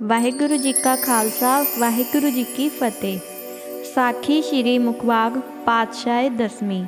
ਵਾਹਿਗੁਰੂ ਜੀ ਕਾ ਖਾਲਸਾ ਵਾਹਿਗੁਰੂ ਜੀ ਕੀ ਫਤਿਹ। ਸਾਖੀ ਸ਼੍ਰੀ ਮੁਖਵਾਗ ਪਾਤਸ਼ਾਹ ਦਸਵੀਂ।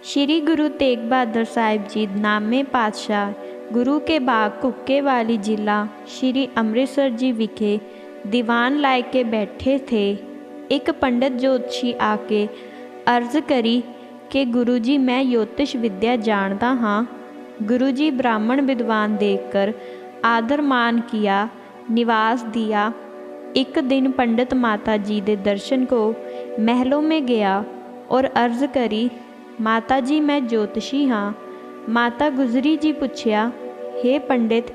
श्री गुरु तेग बहादुर साहिब जी नामे पातशाह गुरु के बाग कुक्के वाली जिला श्री अमृतसर जी विखे दीवान लाए के बैठे थे। एक पंडित ज्योतिषी आके अर्ज करी कि गुरु जी मैं ज्योतिष विद्या जानता हाँ। गुरु जी ब्राह्मण विद्वान देखकर आदर मान किया, निवास दिया। एक दिन पंडित माता जी के दर्शन को महलों में गया और अर्ज करी, माता जी मैं ज्योतिषी हाँ। माता गुजरी जी पूछया, हे पंडित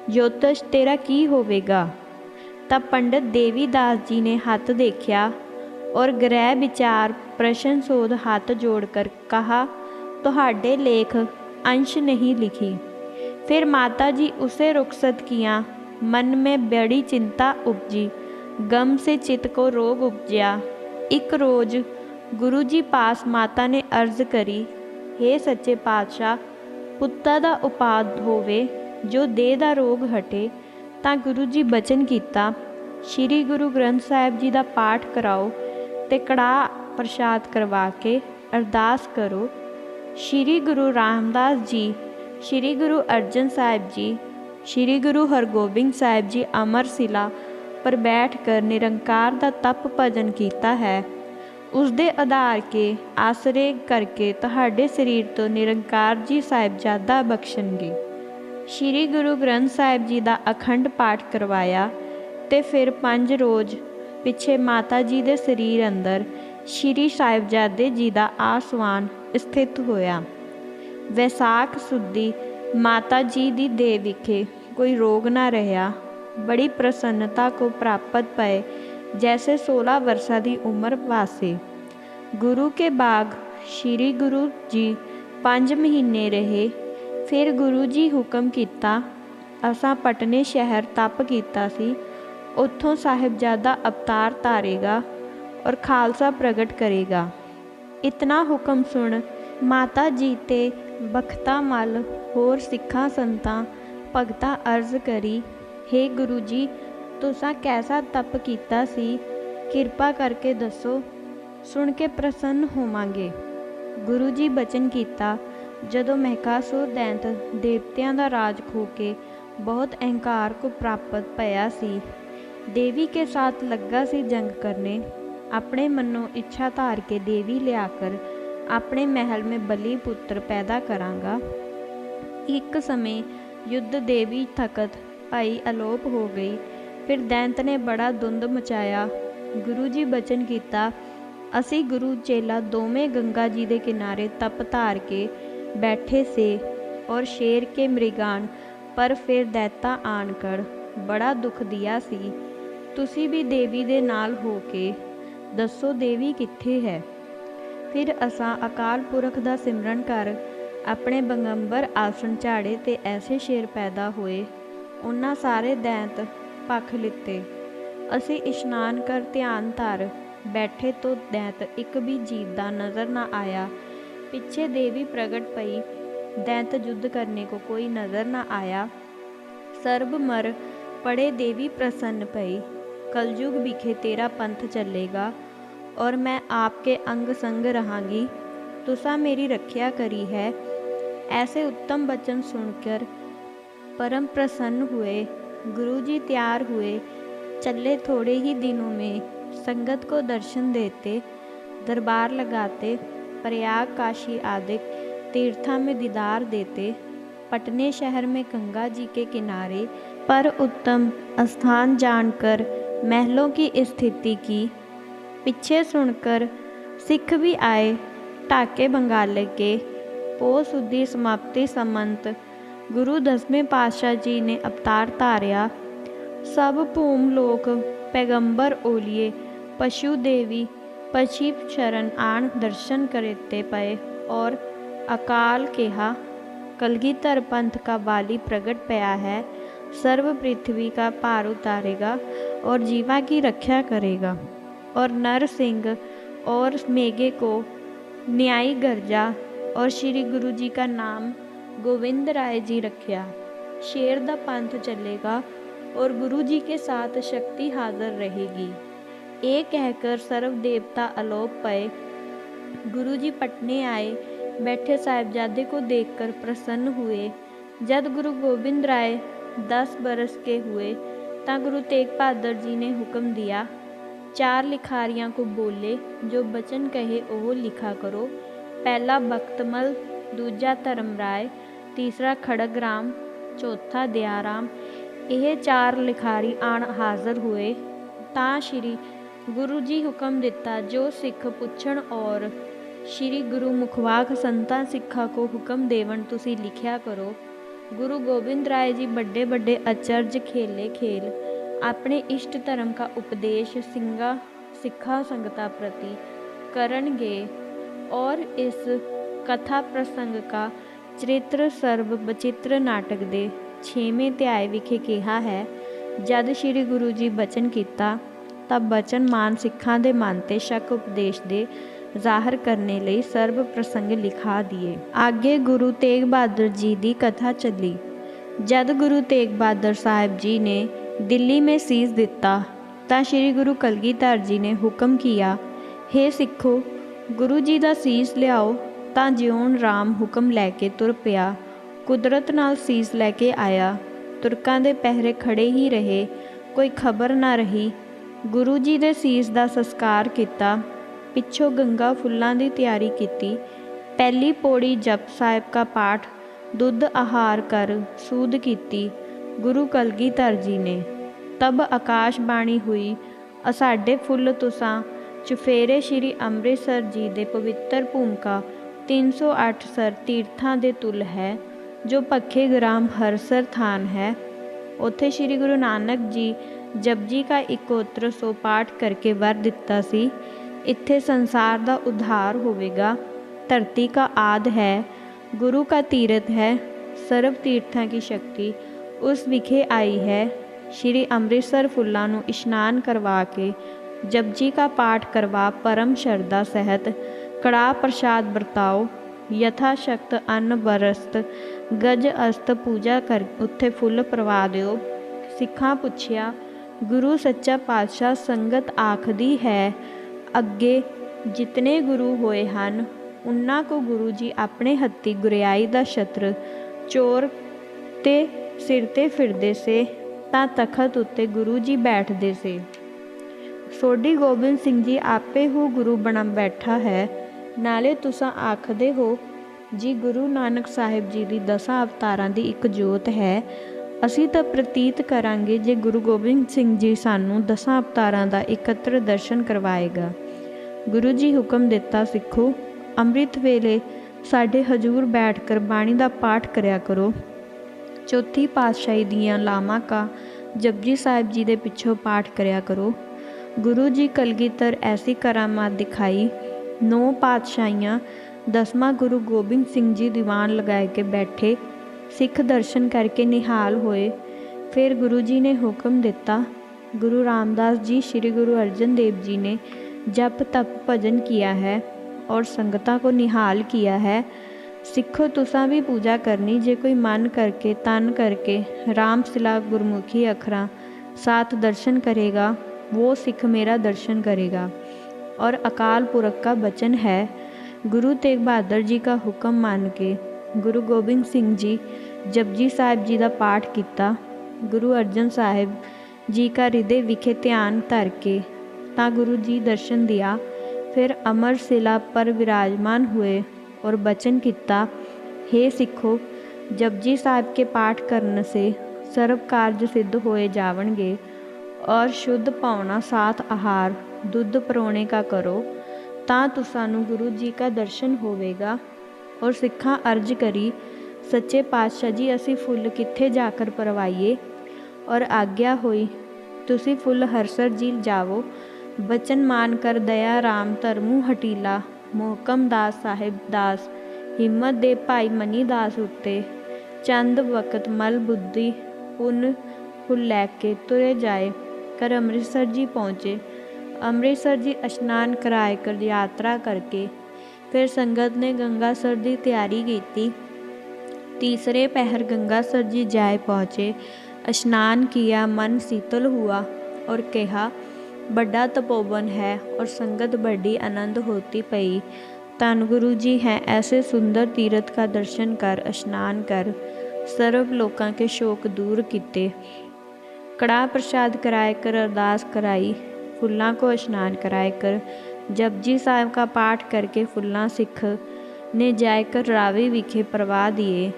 ज्योतिष तेरा की होवेगा। तब पंडित देवीदास जी ने हाथ देखा और ग्रह विचार प्रश्न सोध हाथ जोड़कर कहा, तुहाडे लेख अंश नहीं लिखी। फिर माता जी उसे रुखसत किया। मन में बड़ी चिंता उपजी, गम से चित्त को रोग उपजया। एक रोज गुरु जी पास माता ने अर्ज करी, हे सच्चे पातशाह पुत्ता दा उपाद होवे जो देह दा रोग हटे। तां गुरु जी बचन कीता, श्री गुरु ग्रंथ साहिब जी दा पाठ कराओ ते कड़ाह प्रसाद करवा के अरदास करो। श्री गुरु रामदास जी, श्री गुरु अर्जन साहिब जी, श्री गुरु हरगोबिंद साहिब जी अमर शिला पर बैठ कर निरंकार दा तप भजन कीता है। उसदे आधार के आसरे करके तुहाडे शरीर तो निरंकार जी साहिबजादा बख्शणगे। श्री गुरु ग्रंथ साहिब जी का अखंड पाठ करवाया ते फिर 5 रोज़ पिछे माता जी के शरीर अंदर श्री साहिबजादे जी का आसवान स्थित होया। वैसाख सुदी माता जी की देह विखे कोई रोग ना रहा। बड़ी प्रसन्नता को प्राप्त पाए जैसे 16 वर्षा की उम्र वासे। गुरु के बाग श्री गुरु जी 5 महीने रहे। फिर गुरु जी हुक्म किया, असां पटने शहर तप किया सी, उत्थों साहिबजादा अवतार धारेगा और खालसा प्रगट करेगा। इतना हुक्म सुन माता जी ते बखता मल होर सिखा संतां भगतां अर्ज करी, हे गुरु जी तुसां कैसा तप कीता सी, किरपा करके दसो, सुन के प्रसन्न होवांगे। गुरु जी बचन किया, जदों महकासुर दैंत देवतियां दा राज खो के बहुत अहंकार को प्राप्त पया सी, देवी के साथ लगा सी जंग करने, अपने मनो इच्छा धार के देवी लियाकर अपने महल में बलि पुत्र पैदा करांगा। एक समय युद्ध देवी थकत भाई अलोप हो गई। फिर दैंत ने बड़ा धुंद मचाया। गुरु जी बचन किया, असी गुरु चेला दोवें गंगा जी के किनारे तप धार के बैठे से और शेर के मृगान पर फिर दैता आनकर बड़ा दुख दिया सी। तुसी भी देवी दे नाल हो के दसो देवी कित्थे है। फिर असां अकाल पुरख दा सिमरन कर अपने बंगंबर आसन झाड़े ते ऐसे शेर पैदा होए, उन्हां सारे दैंत पख लिते। असी इशनान कर ध्यान धर बैठे तो दैंत एक भी जीव दा नज़र ना आया। पिछे देवी प्रगट पई, दैंत युद्ध करने को कोई नज़र ना आया। सर्ब मर पड़े देवी प्रसन्न पई, कलयुग बिखे तेरा पंथ चलेगा और मैं आपके अंग संग रहांगी। तुसा मेरी रक्षा करी है। ऐसे उत्तम वचन सुनकर परम प्रसन्न हुए। गुरु जी तैयार हुए, चले। थोड़े ही दिनों में संगत को दर्शन देते, दरबार लगाते, प्रयाग काशी आदि तीर्थों में दीदार देते। पटने शहर में गंगा जी के किनारे पर उत्तम स्थान जानकर महलों की स्थिति की। पीछे सुनकर सिख भी आए। ढाके बंगाले के पो सुदी समाप्ति समंत गुरु 10वें पातशाह जी ने अवतार धारिया। सब भूम लोक पैगंबर ओलिए पशु देवी पछी शरण आन दर्शन करते पए और अकाल केहा, कलगीधर पंथ का वाली प्रगट पया है, सर्व पृथ्वी का भार उतारेगा और जीवा की रक्षा करेगा। और नर सिंह और मेघे को न्यायी गर्जा और श्री गुरु जी का नाम गोविंद राय जी रखिया। शेर दा पंथ चलेगा और गुरु जी के साथ शक्ति हाजिर रहेगी। ये कहकर सर्व देवता अलोप पाए। गुरु जी पटने आए। बैठे साहिबजादे को देखकर प्रसन्न हुए। जब गुरु गोबिंद राय 10 बरस के हुए ता गुरु तेग बहादुर जी ने हुक्म दिया, 4 लिखारियां को बोले, जो बचन कहे वो लिखा करो। पहला बख्तमल, दूजा धर्मराय, तीसरा खड़गराम, चौथा दयाराम। ਇਹ 4 ਲਿਖਾਰੀ ਆਣ ਹਾਜ਼ਰ ਹੋਏ ਤਾਂ ਸ਼੍ਰੀ ਗੁਰੂ ਜੀ ਹੁਕਮ ਦਿੱਤਾ, ਜੋ ਸਿੱਖ ਪੁੱਛਣ ਔਰ ਸ਼੍ਰੀ ਗੁਰੂ ਮੁਖਵਾਕ ਸੰਤਾਂ ਸਿੱਖਾਂ ਕੋ ਹੁਕਮ ਦੇਵਣ, ਤੁਸੀਂ ਲਿਖਿਆ ਕਰੋ। गुरु गोविंद राय जी बड़े बड़े अचरज खेले खेल अपने इष्ट धर्म का उपदेश सिखा संगता प्रति करनगे और इस कथा प्रसंग का चरित्र सर्व बचित्र नाटक दे 6वें अध्याय विखे कहा है। जद श्री गुरु जी बचन किया तब बचन मान सिखा दे मन ते शक उपदेश दे ਜ਼ਾਹਰ करने ਲਈ ਸਰਬ ਪ੍ਰਸੰਗ ਲਿਖਾ ਦਿਏ। ਅੱਗੇ ਗੁਰੂ ਤੇਗ ਬਹਾਦਰ ਜੀ ਦੀ ਕਥਾ ਚੱਲੀ। ਜਦ ਗੁਰੂ ਤੇਗ ਬਹਾਦਰ ਸਾਹਿਬ ਜੀ ਨੇ ਦਿੱਲੀ में ਸੀਸ ਦਿੱਤਾ ਤਾਂ ਸ਼੍ਰੀ ਗੁਰੂ ਕਲਗੀਧਰ ਜੀ ਨੇ ਹੁਕਮ ਕੀਆ, हे ਸਿੱਖੋ, ਗੁਰੂ ਜੀ ਦਾ ਸੀਸ ਲਿਆਓ। ਤਾਂ ਜਿਉਣ ਰਾਮ ਹੁਕਮ ਲੈ ਕੇ ਤੁਰ ਪਿਆ। ਕੁਦਰਤ ਨਾਲ ਸੀਸ ਲੈ ਕੇ ਆਇਆ। ਤੁਰਕਾਂ ਦੇ ਪਹਿਰੇ ਖੜੇ ਹੀ ਰਹੇ, ਕੋਈ ਖਬਰ ਨਾ ਰਹੀ। ਗੁਰੂ ਜੀ ਦੇ ਸੀਸ ਦਾ ਸੰਸਕਾਰ ਕੀਤਾ। ਪਿੱਛੋਂ ਗੰਗਾ ਫੁੱਲਾਂ ਦੀ ਤਿਆਰੀ ਕੀਤੀ। ਪਹਿਲੀ ਪੌੜੀ ਜਪ ਸਾਹਿਬ ਕਾ ਪਾਠ, ਦੁੱਧ ਆਹਾਰ ਕਰ ਸੂਦ ਕੀਤੀ ਗੁਰੂ ਕਲਗੀਧਰ ਜੀ ਨੇ। ਤਬ ਆਕਾਸ਼ਬਾਣੀ ਹੋਈ, ਅਸਾਡੇ ਫੁੱਲ ਤੁਸਾਂ ਚੁਫੇਰੇ ਸ਼੍ਰੀ ਅੰਮ੍ਰਿਤਸਰ ਜੀ ਦੇ ਪਵਿੱਤਰ ਭੂਮਿਕਾ 308 ਸਰ ਤੀਰਥਾਂ ਦੇ ਤੁਲ ਹੈ, ਜੋ ਪੱਖੇ ਗ੍ਰਾਮ ਹਰਸਰ ਥਾਨ ਹੈ। ਉੱਥੇ ਸ਼੍ਰੀ ਗੁਰੂ ਨਾਨਕ ਜੀ ਜਪਜੀ ਕਾ ਇਕੋਤਰ ਸੌ ਪਾਠ ਕਰਕੇ ਵਰ ਦਿੱਤਾ ਸੀ, इत्थे संसार का उद्धार होवेगा। धरती का आद है, गुरु का तीर्थ है, सर्व तीर्थां की शक्ति उस विखे आई है। श्री अमृतसर फुल्लां नूं इशनान करवा के जपजी का पाठ करवा परम श्रद्धा सहित कड़ाह प्रसाद बरताओ। यथाशक्त अन्न बरस्त गज अस्त पूजा कर उत्थे फुੱਲ परवा दिओ। सिखां पुछया, गुरु सच्चा पातशाह संगत आखदी है, ਅੱਗੇ ਜਿਤਨੇ ਗੁਰੂ ਹੋਏ ਹਨ ਉਹਨਾਂ ਕੋ ਗੁਰੂ ਜੀ ਆਪਣੇ ਹੱਥੀਂ ਗੁਰਿਆਈ ਦਾ ਛਤਰ ਚੋਰ ਤੇ ਸਿਰ ਤੇ ਫਿਰਦੇ ਸੇ ਤਾਂ ਤਖਤ ਉੱਤੇ ਗੁਰੂ ਜੀ ਬੈਠਦੇ ਸੇ। ਸੋਢੀ ਗੋਬਿੰਦ ਸਿੰਘ ਜੀ ਆਪੇ ਹੋ ਗੁਰੂ ਬਣਾ ਬੈਠਾ ਹੈ। ਨਾਲੇ ਤੁਸਾਂ ਆਖਦੇ ਹੋ ਜੀ ਗੁਰੂ ਨਾਨਕ ਸਾਹਿਬ ਜੀ ਦੀ 10 ਅਵਤਾਰਾਂ ਦੀ ਇੱਕ ਜੋਤ ਹੈ। ਅਸੀਂ ਤਾਂ ਪ੍ਰਤੀਤ ਕਰਾਂਗੇ ਜੇ ਗੁਰੂ ਗੋਬਿੰਦ ਸਿੰਘ ਜੀ ਸਾਨੂੰ 10 ਅਵਤਾਰਾਂ ਦਾ ਇਕੱਤਰ ਦਰਸ਼ਨ ਕਰਵਾਏਗਾ। ਗੁਰੂ ਜੀ ਹੁਕਮ ਦਿੱਤਾ, ਸਿੱਖੋ, ਅੰਮ੍ਰਿਤ ਵੇਲੇ ਸਾਡੇ ਹਜ਼ੂਰ ਬੈਠ ਕਰ ਬਾਣੀ ਦਾ ਪਾਠ ਕਰਿਆ ਕਰੋ। ਚੌਥੀ ਪਾਤਸ਼ਾਹੀ ਦੀਆਂ ਲਾਵਾਂ ਕਾ ਜਪਜੀ ਸਾਹਿਬ ਜੀ ਦੇ ਪਿੱਛੋਂ ਪਾਠ ਕਰਿਆ ਕਰੋ। ਗੁਰੂ ਜੀ ਕਲਗੀਧਰ ਐਸੀ ਕਰਾਮਾਤ ਦਿਖਾਈ। 9 ਪਾਤਸ਼ਾਹੀਆਂ 10ਵਾਂ ਗੁਰੂ ਗੋਬਿੰਦ ਸਿੰਘ ਜੀ ਦੀਵਾਨ ਲਗਾਏ ਕੇ ਬੈਠੇ। सिख दर्शन करके निहाल होए। फिर गुरु जी ने हुक्म दिता। गुरु रामदास जी श्री गुरु अर्जन देव जी ने जप तप भजन किया है और संगतां को निहाल किया है। सिखो तुसां भी पूजा करनी, जे कोई मन करके तन करके राम सिला गुरमुखी अखरां साथ दर्शन करेगा वो सिख मेरा दर्शन करेगा। और अकाल पुरख का बचन है। गुरु तेग बहादुर जी का हुक्म मान के गुरु गोबिंद सिंह जी जपजी साहिब जी का पाठ किया। गुरु अर्जन साहिब जी का हृदय विखे ध्यान धर के ता गुरु जी दर्शन दिया। फिर अमर शिला पर विराजमान हुए और बचन किया, हे सिखो, जपजी साहिब के पाठ करने से सर्व कार्य सिद्ध होए जावणगे और शुद्ध पावना साथ आहार दुध परौने का करो ता तुसानू गुरु जी का दर्शन होवेगा। और सिखा अर्ज करी, सच्चे पातशाह जी असी फुੱਲ कित्थे जाकर परवाइए। और आग्ञा हुई, तुसी फुੱਲ हरसर जी जावो। बचन मान कर दया राम धर्मू हटीला मोहकम दास साहिब दास हिम्मत दे भाई मनी दास उत्ते चंद वक्त मल बुद्धि पुन फुੱਲ लैके तुरे जाए कर अमृतसर जी पहुँचे। अमृतसर जी स्नान कराए कर यात्रा करके फिर संगत ने गंगासर की तैयारी की। तीसरे पहर गंगासर जी जाए पहुँचे। स्नान किया, मन शीतल हुआ और कहा, बड़ा तपोवन है और संगत बड़ी आनंद होती पई। धन गुरु जी हैं, ऐसे सुंदर तीर्थ का दर्शन कर, स्नान कर, सर्व लोकां के शोक दूर किते। कड़ा प्रसाद कराए कर, अरदास कराई, फुल्लां को स्नान कराए कर, जपजी साहिब का पाठ करके फुल्लां सिख ने जाकर रावी विखे प्रवाह दिए।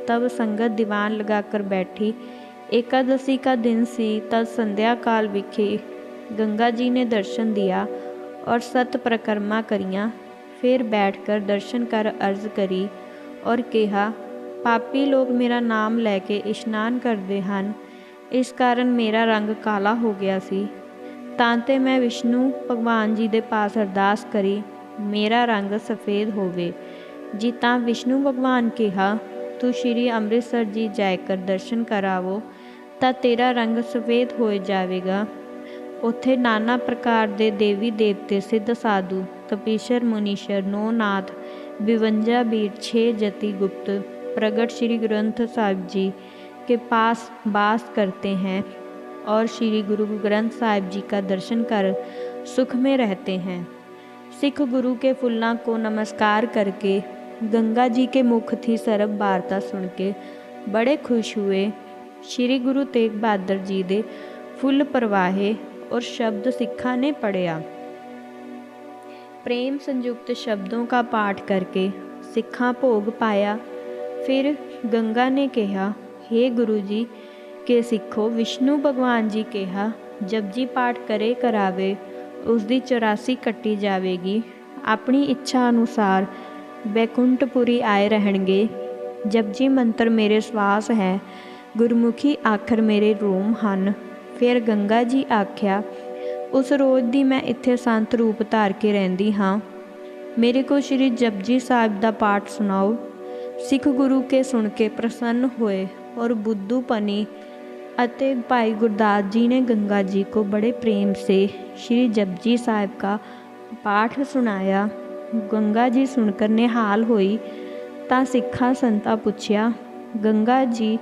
तब संगत दीवान लगाकर बैठी। एकादशी का दिन सी, तब संध्या काल विखे गंगा जी ने दर्शन दिया और सत परिक्रमा करियाँ। फिर बैठकर दर्शन कर अर्ज करी और कहा, पापी लोग मेरा नाम लैके इशनान करते हैं, इस कारण मेरा रंग काला हो गया सी। तां ते मैं विष्णु भगवान जी दे पास अरदास करी, मेरा रंग सफ़ेद होवे। जी तां विष्णु भगवान कहा, तू श्री ਅੰਮ੍ਰਿਤਸਰ जी जाकर दर्शन करावो तां तेरा रंग सफ़ेद हो जाएगा। उत्थे नाना प्रकार के देवी देवते, सिद्ध साधु, तपीशर, मुनीश्वर, 9 नाथ, 52 बीर, 6 जति गुप्त प्रगट श्री ग्रंथ साहिब जी के पास वास करते हैं और श्री गुरु ग्रंथ साहिब जी का दर्शन कर सुख में रहते हैं। सिख गुरु के फुल्लां को नमस्कार करके गंगा जी के मुख थी सर्व वार्ता सुन के बड़े खुश हुए। श्री गुरु तेग बहादुर जी दे फुल परवाहे और शब्द सिखा ने पढ़िया। प्रेम संयुक्त शब्दों का पाठ करके सिखा भोग पाया। फिर गंगा ने कहा, हे गुरु जी के सिखो, विष्णु भगवान जी कहा, जपजी पाठ करे करावे उसकी 84 कट्टी जाएगी। अपनी इच्छा अनुसार बैकुंठपुरी आए रहणगे। जपजी मंत्र मेरे श्वास है, गुरमुखी आखर मेरे रोम ਹਨ। फिर गंगा जी आख्या, उस रोज़ दी मैं इत्थे संत रूप धार के रहिंदी हाँ, मेरे को श्री जपजी साहिब दा पाठ सुनाओ। सिख गुरु के सुन के प्रसन्न हुए और बुद्धू पनी अते भाई गुरदास जी ने गंगा जी को बड़े प्रेम से श्री जपजी साहिब का पाठ सुनाया। गंगा जी सुनकर निहाल होई तां सिखा संता पुछया, गंगा जी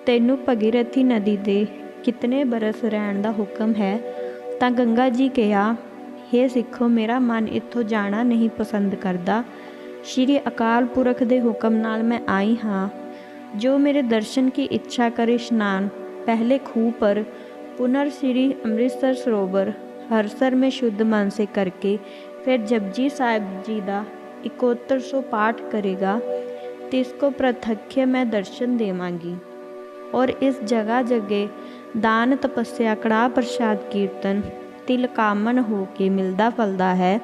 तैनू भगीरथी नदी दे कितने बरस रहण दा हुक्म है? तां गंगा जी कहा, हे सिखो, मेरा मन इत्थों जाना नहीं पसंद करता। श्री अकाल पुरख दे हुक्म नाल मैं आई हाँ। जो मेरे दर्शन की इच्छा करे स्नान पहले खूह पर, पुनर् श्री ਅੰਮ੍ਰਿਤਸਰ सरोवर हरसर में शुद्ध मन से करके फिर जपजी साहिब जी का 7100 पाठ करेगा, तिसको प्रत्यक्ष मैं दर्शन देवांगी। और इस जगह जगह दान तपस्या कड़ा प्रसाद कीर्तन तिल कामन हो के मिलता फलता है।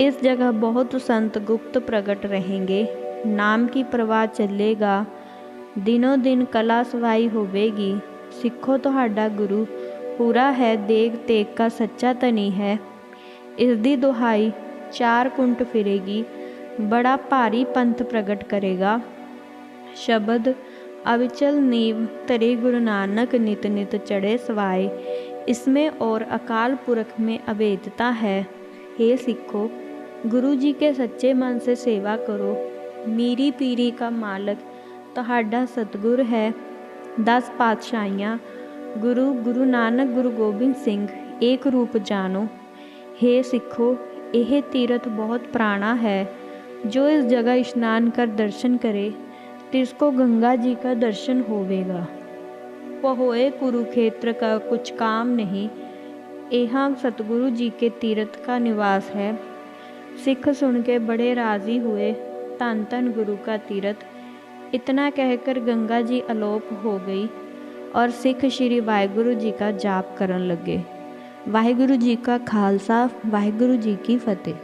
इस जगह बहुत संत गुप्त प्रकट रहेंगे, नाम की प्रवाह चलेगा, दिनों दिन कला सवाई होवेगी। सिखो, तुहाडा गुरु पूरा है, देग तेग का सच्चा धनी है। इसकी दुहाई 4 कुंट फिरेगी, बड़ा भारी पंथ प्रकट करेगा। शब्द अविचल नीव तरे गुरु नानक, नित नित चढ़े सवाए, इसमें और अकाल पुरख में अभेदता है। हे सिखो, गुरु जी के सच्चे मन से सेवा करो। मीरी पीरी का मालक तुहाडा सतगुर है। 10 पातशाहियाँ गुरु गुरु नानक गुरु गोबिंद सिंह एक रूप जानो। हे सिखो, यह तीर्थ बहुत पुराना है। जो इस जगह स्नान कर दर्शन करे तिसको गंगा जी का दर्शन होवेगा। पहोए कुरुक्षेत्र का कुछ काम नहीं, यहाँ सतगुरु जी के तीर्थ का निवास है। सिख सुन के बड़े राजी हुए, धन धन गुरु का तीर्थ। इतना कहकर गंगा जी अलोप हो गई और सिख श्री वाहिगुरु जी का जाप करन लगे। वाहिगुरु जी का खालसा, वाहिगुरु जी की फतेह।